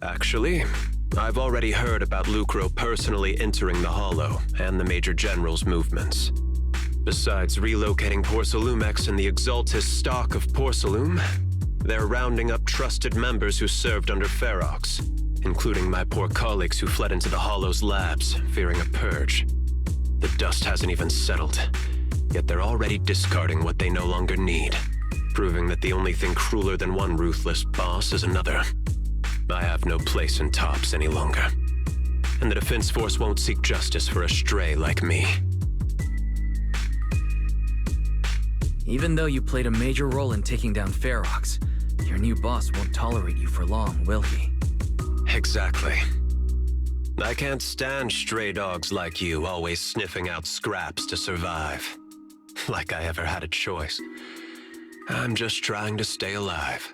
Actually, I've already heard about Lucro personally entering the Hollow and the Major General's movements. Besides relocating Porcelumex and the Exaltus stock of Porcelume, they're rounding up trusted members who served under Ferox, including my poor colleagues who fled into the Hollow's labs, fearing a purge. The dust hasn't even settled, yet they're already discarding what they no longer need, proving that the only thing crueler than one ruthless boss is another. I have no place in Tops any longer, and the Defense Force won't seek justice for a stray like me. Even though you played a major role in taking down Ferox, your new boss won't tolerate you for long, will he? Exactly. I can't stand stray dogs like you always sniffing out scraps to survive. Like I ever had a choice. I'm just trying to stay alive.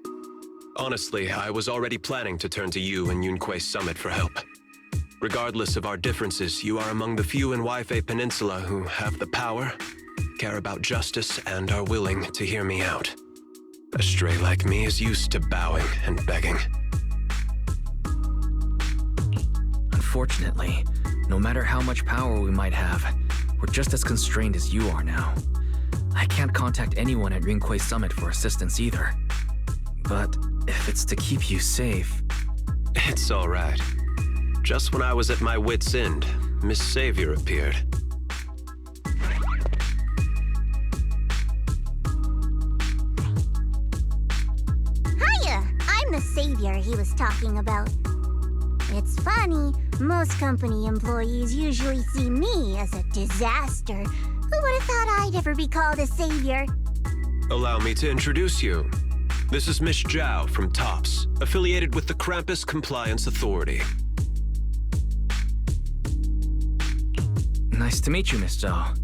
Honestly, I was already planning to turn to you and Yunque Summit for help. Regardless of our differences, you are among the few in Waifei Peninsula who have the power, care about justice, and are willing to hear me out. A stray like me is used to bowing and begging. Unfortunately, no matter how much power we might have, we're just as constrained as you are now. I can't contact anyone at Yunque Summit for assistance either. But if it's to keep you safe... It's all right. Just when I was at my wit's end, Miss Savior appeared. Hiya! I'm the Savior he was talking about. It's funny, most company employees usually see me as a disaster. Who would have thought I'd ever be called a savior? Allow me to introduce you. This is Miss Zhao from Tops, affiliated with the Krampus Compliance Authority. Nice to meet you, Miss Zhao.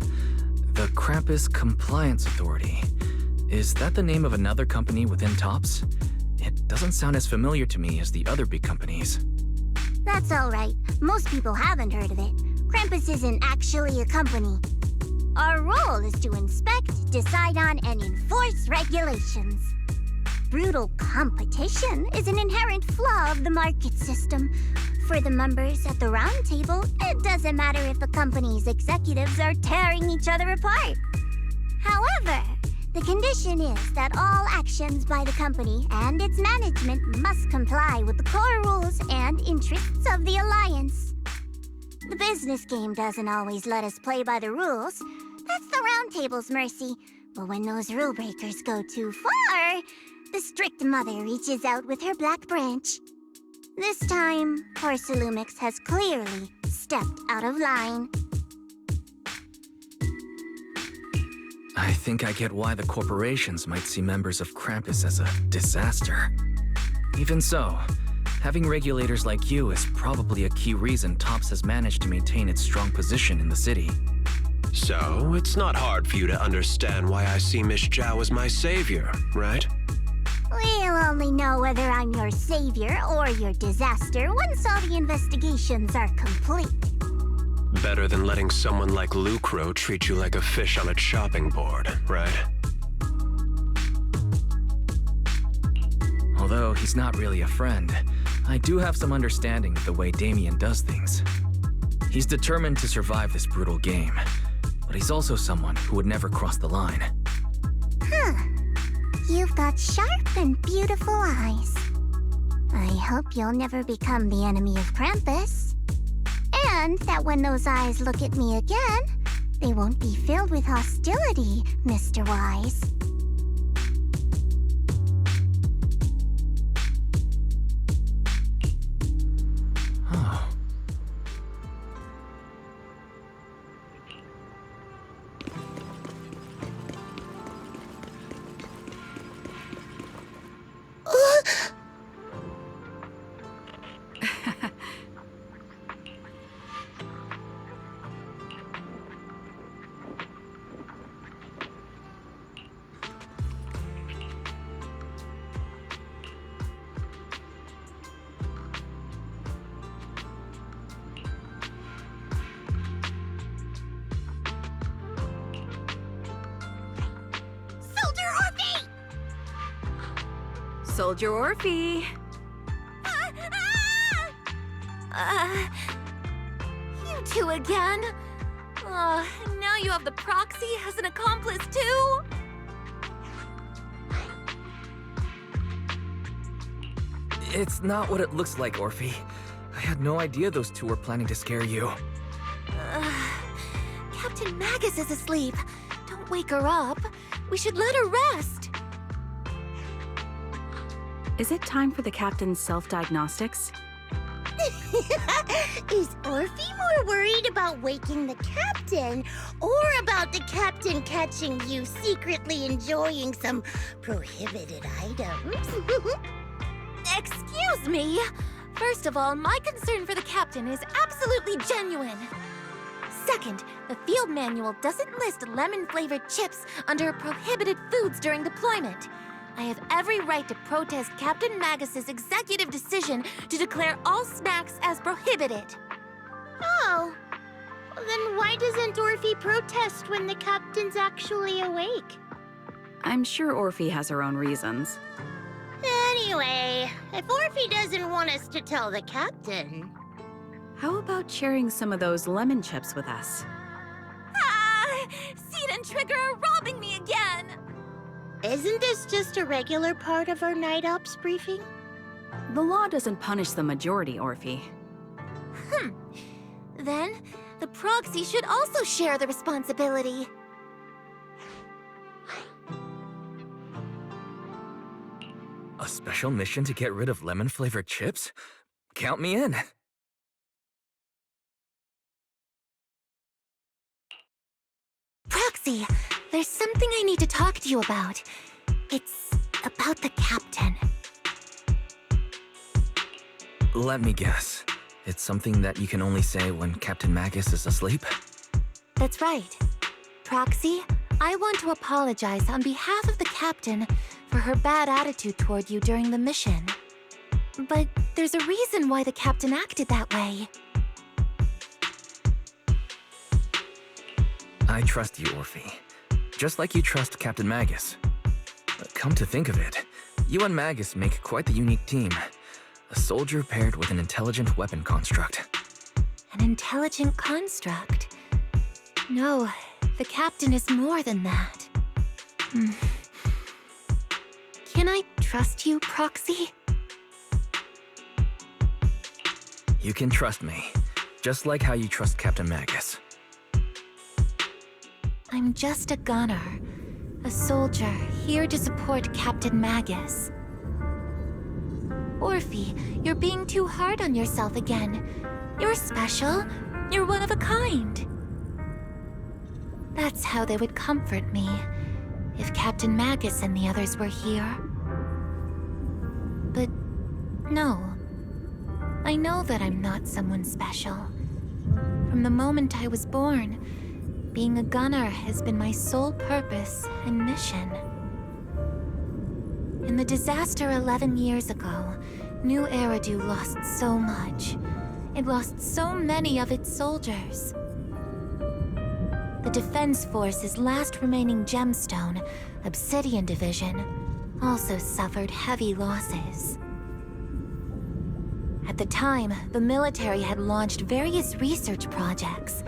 The Krampus Compliance Authority. Is that the name of another company within Tops? It doesn't sound as familiar to me as the other big companies. That's alright. Most people haven't heard of it. Krampus isn't actually a company. Our role is to inspect, decide on, and enforce regulations. Brutal competition is an inherent flaw of the market system. For the members at the round table, it doesn't matter if a company's executives are tearing each other apart. However, the condition is that all actions by the company and its management must comply with the core rules and interests of the Alliance. The business game doesn't always let us play by the rules. That's the round table's mercy. But when those rule breakers go too far, the strict mother reaches out with her black branch. This time, Porcelumix has clearly stepped out of line. I think I get why the corporations might see members of Krampus as a disaster. Even so, having regulators like you is probably a key reason Tops has managed to maintain its strong position in the city. So, it's not hard for you to understand why I see Miss Zhao as my savior, right? We'll only know whether I'm your savior or your disaster once all the investigations are complete. Better than letting someone like Lucro treat you like a fish on a chopping board, right? Although he's not really a friend, I do have some understanding of the way Damien does things. He's determined to survive this brutal game, but he's also someone who would never cross the line. Huh. You've got sharp and beautiful eyes. I hope you'll never become the enemy of Krampus. And that when those eyes look at me again, they won't be filled with hostility, Mr. Wise. Oh. Soldier Orphe! You two again? Now you have the proxy as an accomplice too? It's not what it looks like, Orphe. I had no idea those two were planning to scare you. Captain Magus is asleep. Don't wake her up. We should let her rest. Is it time for the captain's self-diagnostics? Is Orphe more worried about waking the captain or about the captain catching you secretly enjoying some prohibited items? Excuse me. First of all, my concern for the captain is absolutely genuine. Second, the field manual doesn't list lemon-flavored chips under prohibited foods during deployment. I have every right to protest Captain Magus's executive decision to declare all snacks as prohibited. Oh, well, then why doesn't Orphe protest when the captain's actually awake? I'm sure Orphe has her own reasons. Anyway, if Orphe doesn't want us to tell the captain... How about sharing some of those lemon chips with us? Seed and Trigger are robbing me again! Isn't this just a regular part of our night ops briefing? The law doesn't punish the majority, Orphe. Then, the proxy should also share the responsibility. A special mission to get rid of lemon-flavored chips? Count me in. Proxy, there's something I need to talk to you about. It's about the captain. Let me guess. It's something that you can only say when Captain Magus is asleep? That's right. Proxy, I want to apologize on behalf of the captain for her bad attitude toward you during the mission. But there's a reason why the captain acted that way. I trust you, Orphe. Just like you trust Captain Magus. Come to think of it, you and Magus make quite the unique team. A soldier paired with an intelligent weapon construct. An intelligent construct? No, the captain is more than that. Can I trust you, Proxy? You can trust me, just like how you trust Captain Magus. I'm just a gunner, a soldier here to support Captain Magus. Orphe, you're being too hard on yourself again. You're special. You're one of a kind. That's how they would comfort me, if Captain Magus and the others were here. But no, I know that I'm not someone special. From the moment I was born, being a gunner has been my sole purpose and mission. In the disaster 11 years ago, New Eridu lost so much. It lost so many of its soldiers. The Defense Force's last remaining gemstone, Obsidian Division, also suffered heavy losses. At the time, the military had launched various research projects.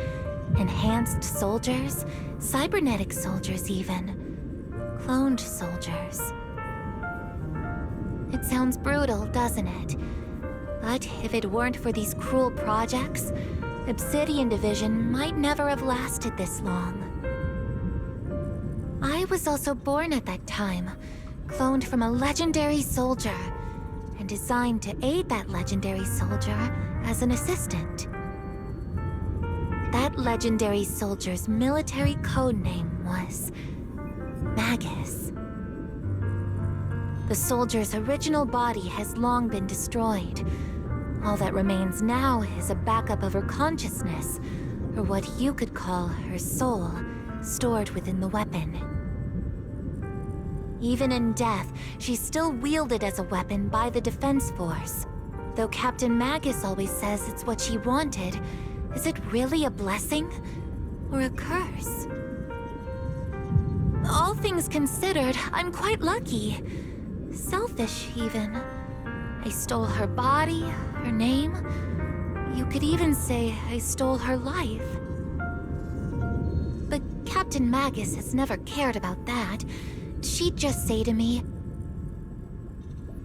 Enhanced soldiers, cybernetic soldiers even, cloned soldiers. It sounds brutal, doesn't it? But if it weren't for these cruel projects, Obsidian Division might never have lasted this long. I was also born at that time, cloned from a legendary soldier, and designed to aid that legendary soldier as an assistant. That legendary soldier's military code name was Magus. The soldier's original body has long been destroyed. All that remains now is a backup of her consciousness, or what you could call her soul, stored within the weapon. Even in death, she's still wielded as a weapon by the Defense Force. Though Captain Magus always says it's what she wanted, is it really a blessing or a curse? All things considered, I'm quite lucky. Selfish, even. I stole her body, her name, You could even say I stole her life. But Captain Magus has never cared about that. She'd just say to me,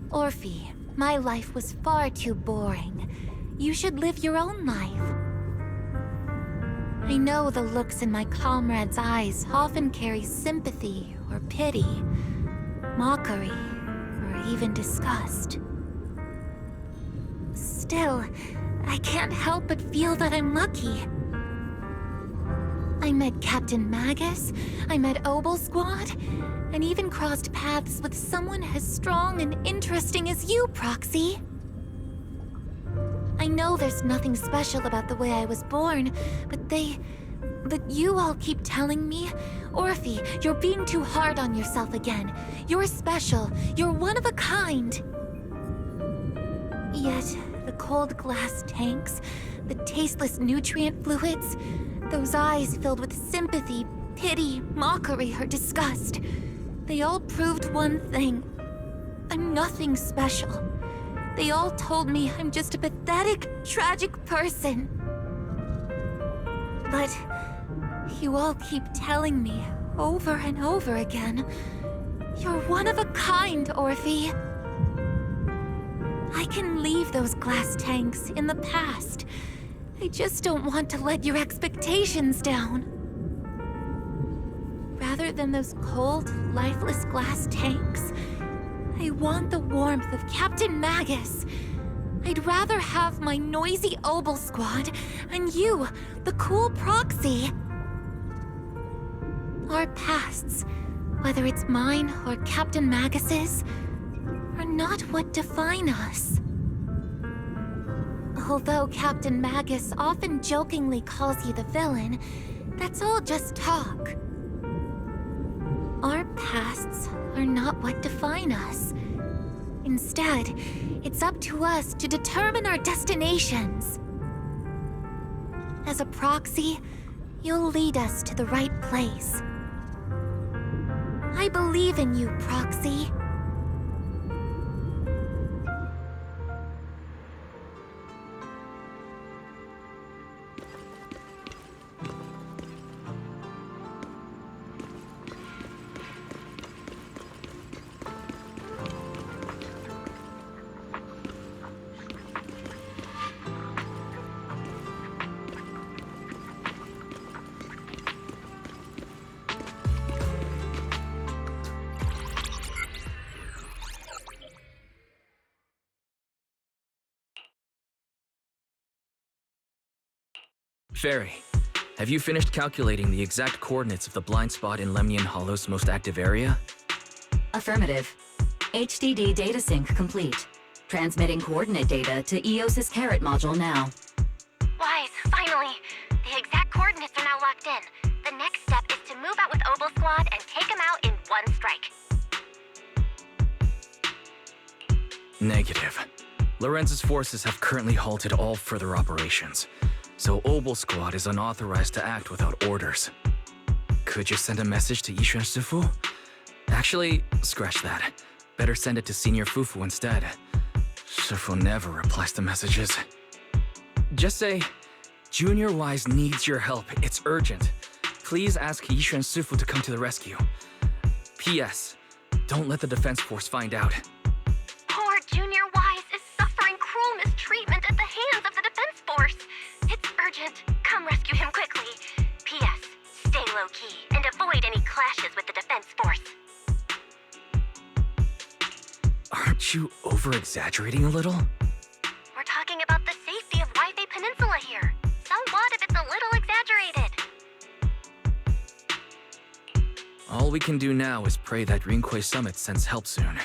"Orphe, my life was far too boring. You should live your own life." I know the looks in my comrades' eyes often carry sympathy or pity, mockery, or even disgust. Still, I can't help but feel that I'm lucky. I met Captain Magus, I met Obel Squad, and even crossed paths with someone as strong and interesting as you, Proxy. I know there's nothing special about the way I was born, but you all keep telling me, "Orphe, you're being too hard on yourself again. You're special. You're one of a kind." Yet, the cold glass tanks, the tasteless nutrient fluids, those eyes filled with sympathy, pity, mockery, or disgust, they all proved one thing. I'm nothing special. They all told me I'm just a pathetic, tragic person. But you all keep telling me over and over again, "You're one of a kind, Orphe." I can leave those glass tanks in the past. I just don't want to let your expectations down. Rather than those cold, lifeless glass tanks, I want the warmth of Captain Magus. I'd rather have my noisy Obel Squad and you, the cool Proxy. Our pasts, whether it's mine or Captain Magus's, are not what define us. Although Captain Magus often jokingly calls you the villain, that's all just talk. Our pasts are not what define us. Instead, it's up to us to determine our destinations. As a Proxy, you'll lead us to the right place. I believe in you, Proxy. Fairy, have you finished calculating the exact coordinates of the blind spot in Lemnian Hollow's most active area? Affirmative. HDD data sync complete. Transmitting coordinate data to EOS's Carrot module now. Wise, finally! The exact coordinates are now locked in. The next step is to move out with Obel Squad and take them out in one strike. Negative. Lorenz's forces have currently halted all further operations, so Obel Squad is unauthorized to act without orders. Could you send a message to Yishuan Sifu? Actually, scratch that. Better send it to Senior Fufu instead. Sifu never replies to messages. Just say, Junior Wise needs your help. It's urgent. Please ask Yishuan Sifu to come to the rescue. P.S. Don't let the defense force find out. Poor Junior Wise is suffering cruel mistreatment at the hands of the defense force. It's urgent. Come rescue him quickly. P.S. Stay low-key and avoid any clashes with the defense force. Aren't you over-exaggerating a little? We're talking about the safety of Waifei Peninsula here. So what if it's a little exaggerated? All we can do now is pray that Rinquay Summit sends help soon.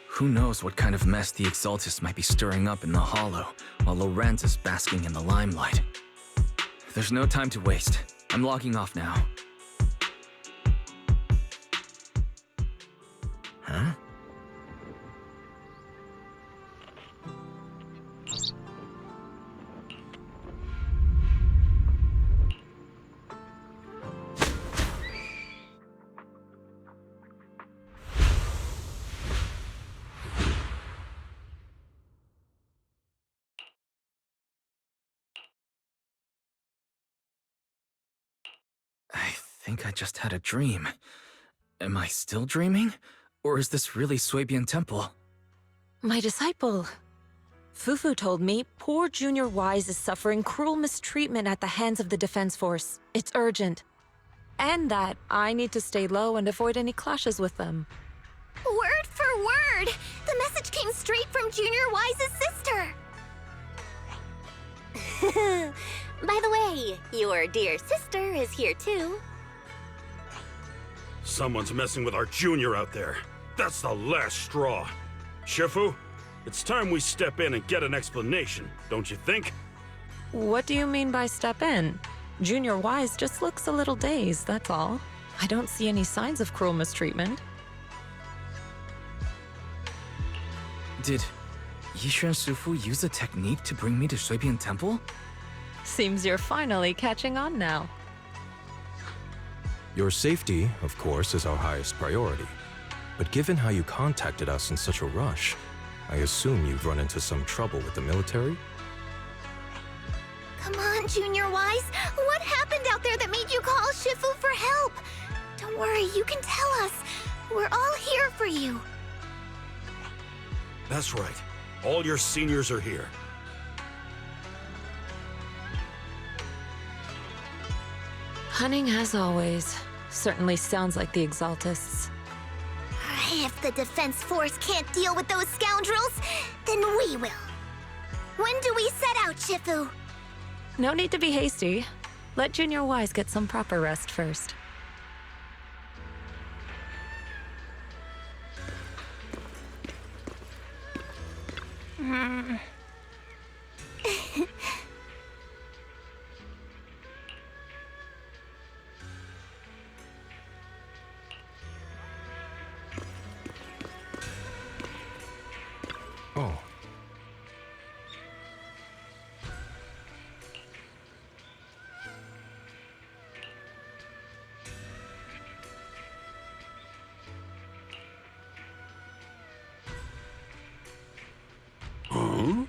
Who knows what kind of mess the Exaltus might be stirring up in the Hollow, while Lorenz is basking in the limelight. There's no time to waste. I'm logging off now. Huh? I think I just had a dream. Am I still dreaming? Or is this really Suebian Temple? My disciple. Fufu told me poor Junior Wise is suffering cruel mistreatment at the hands of the Defense Force. It's urgent. And that I need to stay low and avoid any clashes with them. Word for word! The message came straight from Junior Wise's sister! By the way, your dear sister is here too. Someone's messing with our junior out there. That's the last straw. Shifu, it's time we step in and get an explanation, don't you think? What do you mean by step in? Junior Wise just looks a little dazed, that's all. I don't see any signs of cruel mistreatment. Did Yishuan Sufu use a technique to bring me to Suebian Temple? Seems you're finally catching on now. Your safety, of course, is our highest priority. But given how you contacted us in such a rush, I assume you've run into some trouble with the military? Come on, Junior Wise. What happened out there that made you call Shifu for help? Don't worry, you can tell us. We're all here for you. That's right. All your seniors are here. Cunning as always. Certainly sounds like the Exaltists. If the Defense Force can't deal with those scoundrels, then we will. When do we set out, Shifu? No need to be hasty. Let Junior Wise get some proper rest first. Oh. Huh?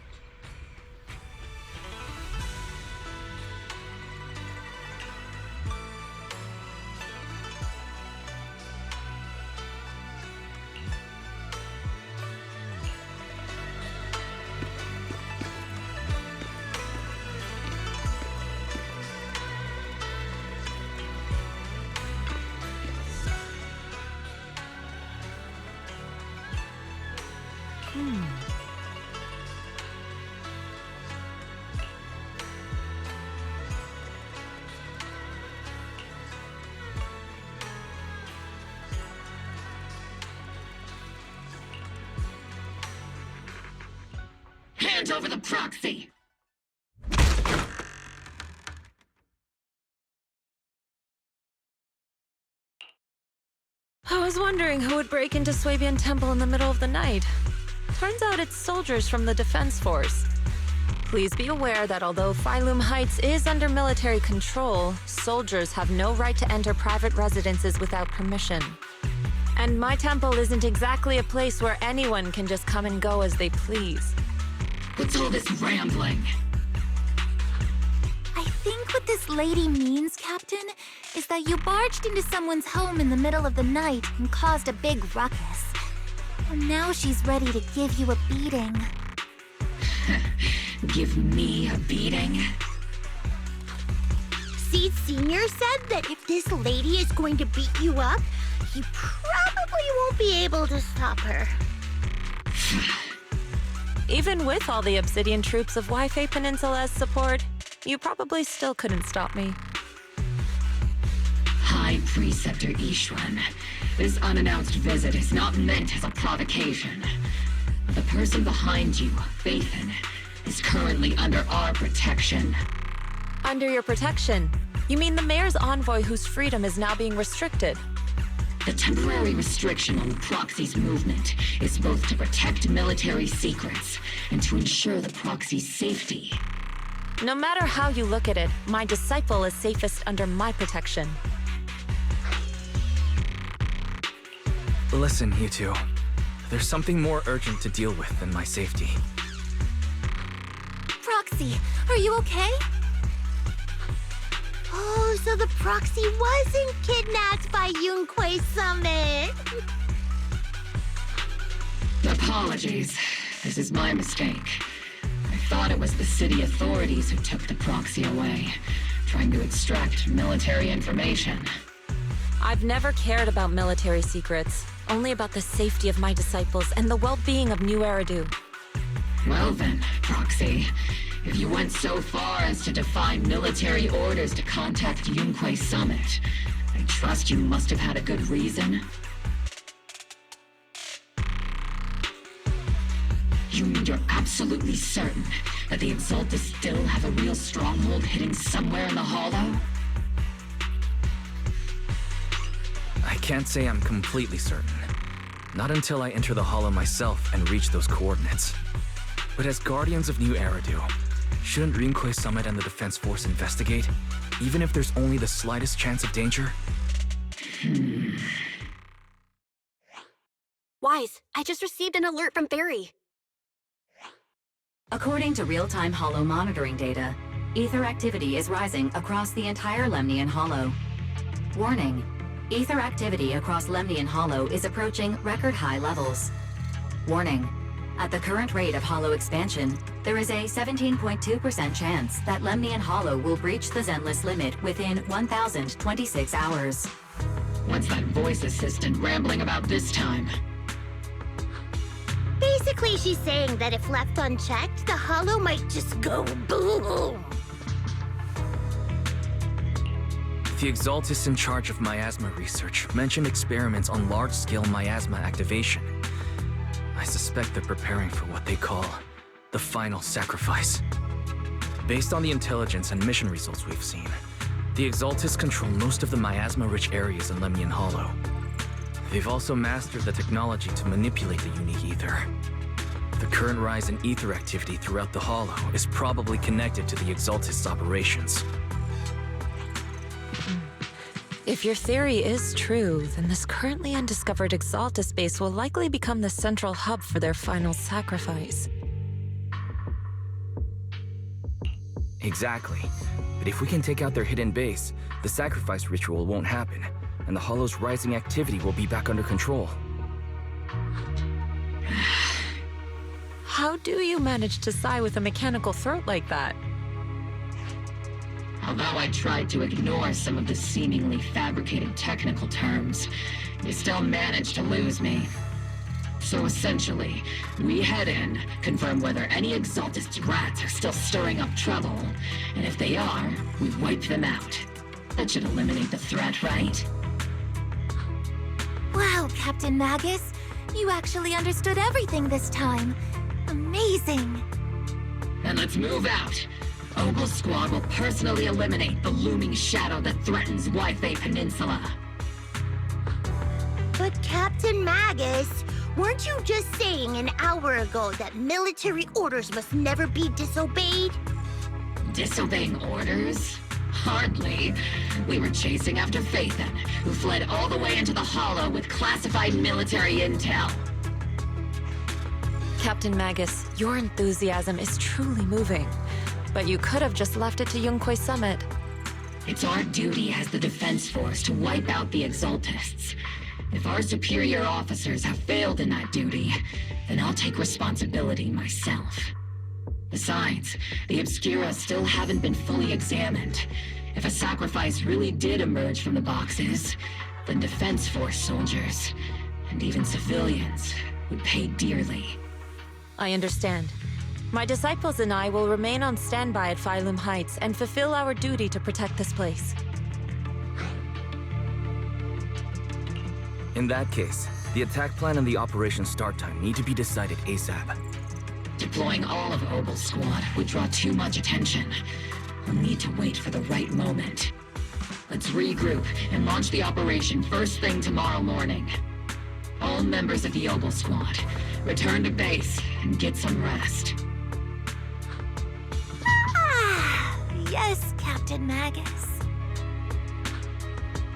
Hand over the proxy! I was wondering who would break into Suebian Temple in the middle of the night. Turns out it's soldiers from the Defense Force. Please be aware that although Phylum Heights is under military control, soldiers have no right to enter private residences without permission. And my temple isn't exactly a place where anyone can just come and go as they please. What's all this rambling? I think what this lady means, Captain, is that you barged into someone's home in the middle of the night and caused a big ruckus. And now she's ready to give you a beating. Give me a beating? Seed Senior said that if this lady is going to beat you up, you probably won't be able to stop her. Even with all the Obsidian troops of Wi-Fi Peninsula's support, you probably still couldn't stop me. High Preceptor Yishuan, this unannounced visit is not meant as a provocation. The person behind you, Bathan, is currently under our protection. Under your protection? You mean the mayor's envoy whose freedom is now being restricted? The temporary restriction on the proxy's movement is both to protect military secrets and to ensure the proxy's safety. No matter how you look at it, my disciple is safest under my protection. Listen, you two. There's something more urgent to deal with than my safety. Proxy, are you okay? Oh, so the proxy wasn't kidnapped by Yunquei Summit. Apologies. This is my mistake. I thought it was the city authorities who took the proxy away, trying to extract military information. I've never cared about military secrets, only about the safety of my disciples and the well-being of New Eridu. Well then, Proxy, if you went so far as to defy military orders to contact Yunquei Summit, I trust you must have had a good reason. You mean you're absolutely certain that the Exaltus still have a real stronghold hidden somewhere in the Hollow? I can't say I'm completely certain. Not until I enter the Hollow myself and reach those coordinates. But as Guardians of New Eridu, shouldn't Yunquei Summit and the Defense Force investigate, even if there's only the slightest chance of danger? Wise, I just received an alert from Barry. According to real-time Hollow monitoring data, ether activity is rising across the entire Lemnian Hollow. Warning: ether activity across Lemnian Hollow is approaching record-high levels. Warning: at the current rate of Hollow expansion, there is a 17.2% chance that Lemnian Hollow will breach the Zenless limit within 1,026 hours. What's that voice assistant rambling about this time? Basically, she's saying that if left unchecked, the Hollow might just go boom. The Exaltus in charge of miasma research mentioned experiments on large-scale miasma activation. I suspect they're preparing for what they call the final sacrifice. Based on the intelligence and mission results we've seen, the Exaltus control most of the miasma-rich areas in Lemnian Hollow. They've also mastered the technology to manipulate the unique ether. The current rise in ether activity throughout the Hollow is probably connected to the Exaltus operations. If your theory is true, then this currently undiscovered Exaltus base will likely become the central hub for their final sacrifice. Exactly. But if we can take out their hidden base, the sacrifice ritual won't happen, and the Hollow's rising activity will be back under control. How do you manage to sigh with a mechanical throat like that? Although I tried to ignore some of the seemingly fabricated technical terms, you still managed to lose me. So essentially, we head in, confirm whether any Exaltus rats are still stirring up trouble, and if they are, we wipe them out. That should eliminate the threat, right? Wow, Captain Magus. You actually understood everything this time. Amazing. Then let's move out. Ogle Squad will personally eliminate the looming shadow that threatens Wi-Fi Peninsula. But Captain Magus, weren't you just saying an hour ago that military orders must never be disobeyed? Disobeying orders? Hardly. We were chasing after Phaethon, who fled all the way into the Hollow with classified military intel. Captain Magus, your enthusiasm is truly moving. But you could have just left it to Yunquei Summit. It's our duty as the Defense Force to wipe out the Exaltists. If our superior officers have failed in that duty, then I'll take responsibility myself. Besides, the Obscura still haven't been fully examined. If a sacrifice really did emerge from the boxes, then Defense Force soldiers, and even civilians, would pay dearly. I understand. My disciples and I will remain on standby at Phylum Heights and fulfill our duty to protect this place. In that case, the attack plan and the operation start time need to be decided ASAP. Deploying all of Ogle Squad would draw too much attention. We'll need to wait for the right moment. Let's regroup and launch the operation first thing tomorrow morning. All members of the Ogle Squad, return to base and get some rest. Yes, Captain Magus.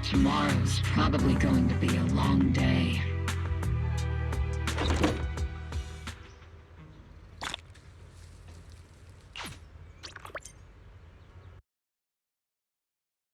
Tomorrow's probably going to be a long day.